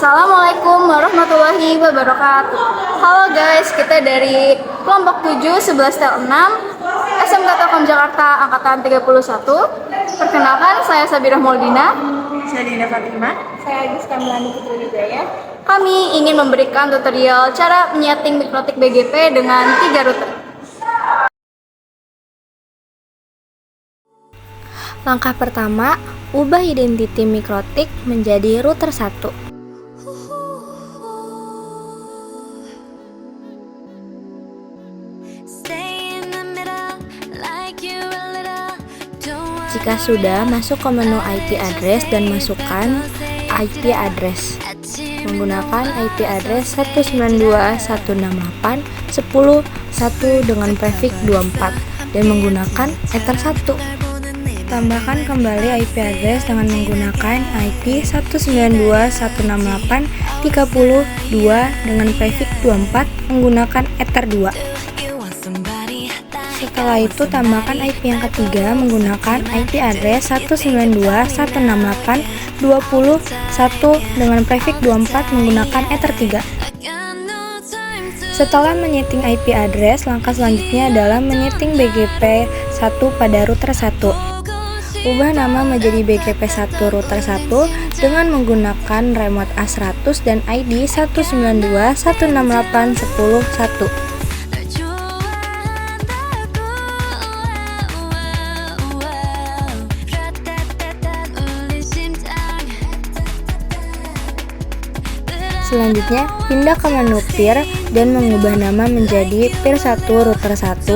Assalamualaikum warahmatullahi wabarakatuh. Halo guys, kita dari kelompok 7 11 tel 6 SMK Telkom Jakarta angkatan 31. Perkenalkan, saya Sabirah Moldina. Saya Dinda Fatimah. Saya Agis Kamilani Putri Wijaya. Kami ingin memberikan tutorial cara menyeting Mikrotik BGP dengan 3 router. Langkah pertama, ubah identiti Mikrotik menjadi router 1. Jika sudah, masuk ke menu IP address dan masukkan IP address. Menggunakan IP address 192.168.10.1 dengan prefix 24 dan menggunakan ether 1. Tambahkan kembali IP address dengan menggunakan IP 192.168.30.2 dengan prefix 24 menggunakan ether 2. Setelah itu tambahkan IP yang ketiga menggunakan IP address 192.168.20.1 dengan prefix 24 menggunakan ether 3. Setelah menyeting IP address, langkah selanjutnya adalah menyeting BGP 1 pada router 1. Ubah nama menjadi BGP 1 router 1 dengan menggunakan remote A100 dan ID 192.168.10.1. Selanjutnya, pindah ke menu peer dan mengubah nama menjadi peer 1 router 1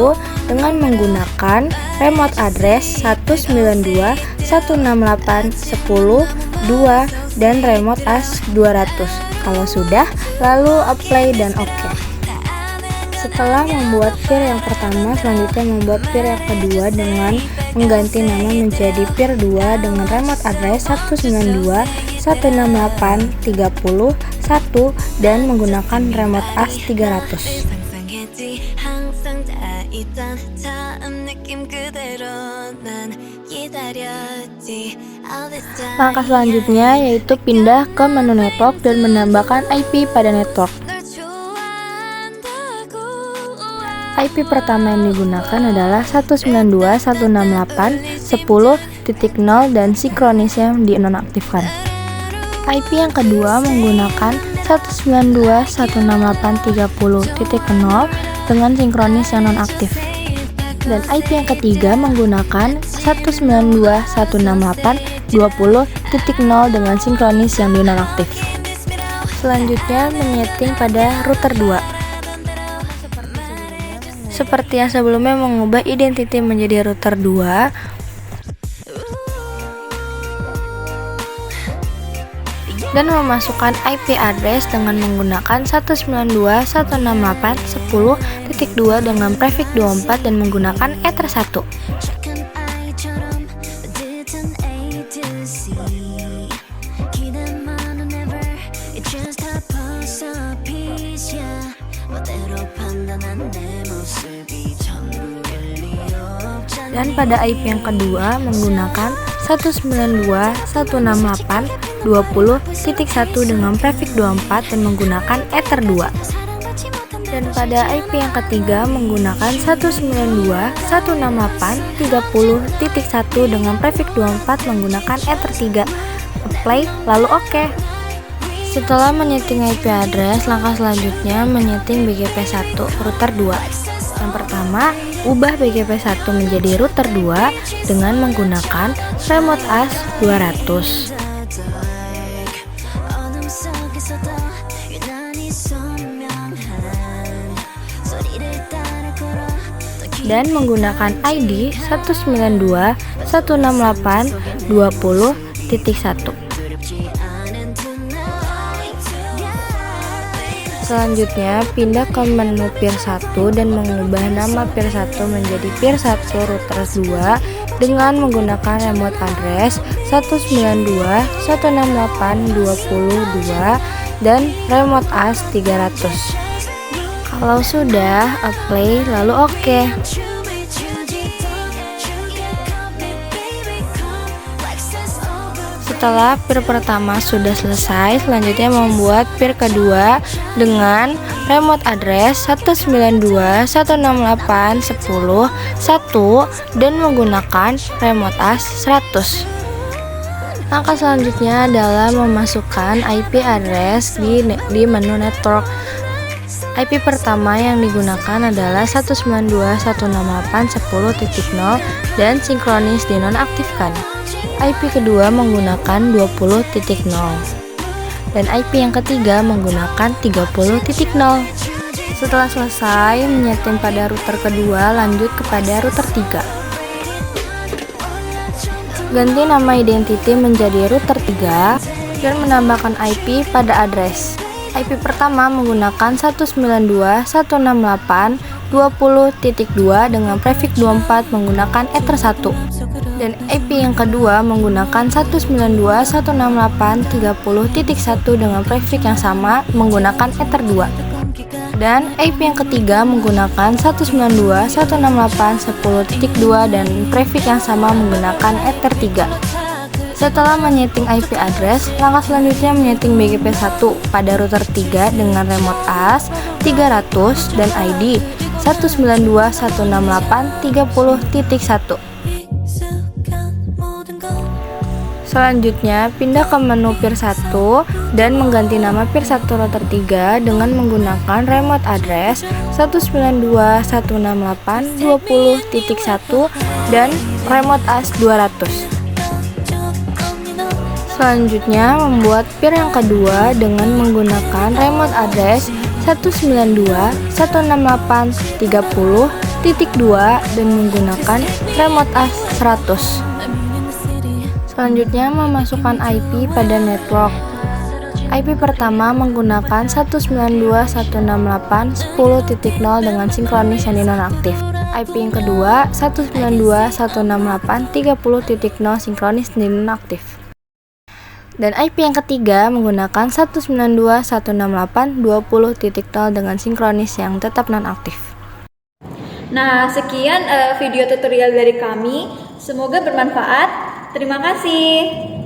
dengan menggunakan remote address 192.168.10.2 dan remote AS 200. Kalau sudah, lalu apply dan OK. Setelah membuat peer yang pertama, selanjutnya membuat peer yang kedua dengan mengganti nama menjadi peer 2 dengan remote address 192.168.30.1 dan menggunakan remote AS 300. Langkah selanjutnya yaitu pindah ke menu network dan menambahkan IP pada network. IP pertama yang digunakan adalah 192.168.10.0 dan sinkronisnya dinonaktifkan. IP yang kedua menggunakan 192.168.30.0 dengan sinkronis yang nonaktif. Dan IP yang ketiga menggunakan 192.168.20.0 dengan sinkronis yang dinonaktif. Selanjutnya menyeting pada router 2. Seperti yang sebelumnya, mengubah identiti menjadi router 2. Dan memasukkan IP address dengan menggunakan 192.168.10.2 dengan prefix 24 dan menggunakan ether 1. Dan pada IP yang kedua menggunakan 192.168.20.1 dengan prefix 24 dan menggunakan ether 2. Dan pada IP yang ketiga menggunakan 192.168.30.1 dengan prefix 24 menggunakan ether 3. Apply lalu OK. Setelah menyeting IP address, langkah selanjutnya menyeting BGP 1 router 2. Yang pertama, ubah BGP 1 menjadi router 2 dengan menggunakan remote AS 200. Dan menggunakan ID 192.168.20.1. Selanjutnya, pindah ke menu peer 1 dan mengubah nama peer 1 menjadi peer 1 router 2 dengan menggunakan remote address 192.168.20.2 dan remote AS 300. Kalau sudah, apply lalu OK. Setelah peer pertama sudah selesai, selanjutnya membuat peer kedua dengan remote address 192.168.10.1 dan menggunakan remote as 100. Langkah selanjutnya adalah memasukkan IP address di menu network. IP pertama yang digunakan adalah 192.168.10.0 dan sinkronis dinonaktifkan. IP kedua menggunakan 20.0 dan IP yang ketiga menggunakan 30.0. Setelah selesai menyeting pada router kedua, lanjut kepada router 3. Ganti nama identity menjadi router 3 dan menambahkan IP pada address. IP pertama menggunakan 192.168.20.2 dengan prefix 24 menggunakan ether 1. Dan IP yang kedua menggunakan 192.168.30.1 dengan prefix yang sama menggunakan ether 2. Dan IP yang ketiga menggunakan 192.168.10.2 dan prefix yang sama menggunakan ether 3. Setelah menyeting IP address, langkah selanjutnya menyeting BGP1 pada router 3 dengan remote as 300 dan ID 192.168.30.1. Selanjutnya, pindah ke menu peer 1 dan mengganti nama peer 1 router 3 dengan menggunakan remote address 192.168.20.1 dan remote as 200. Selanjutnya, membuat peer yang kedua dengan menggunakan remote address 192.168.30.2 dan menggunakan remote as 100. Selanjutnya, memasukkan IP pada network. IP pertama menggunakan 192.168.10.0 dengan sinkronis yang dinonaktif. IP yang kedua 192.168.30.0 sinkronis dinonaktif. Dan IP yang ketiga menggunakan 192.168.20.0 dengan sinkronis yang tetap nonaktif. Nah, sekian video tutorial dari kami. Semoga bermanfaat. Terima kasih.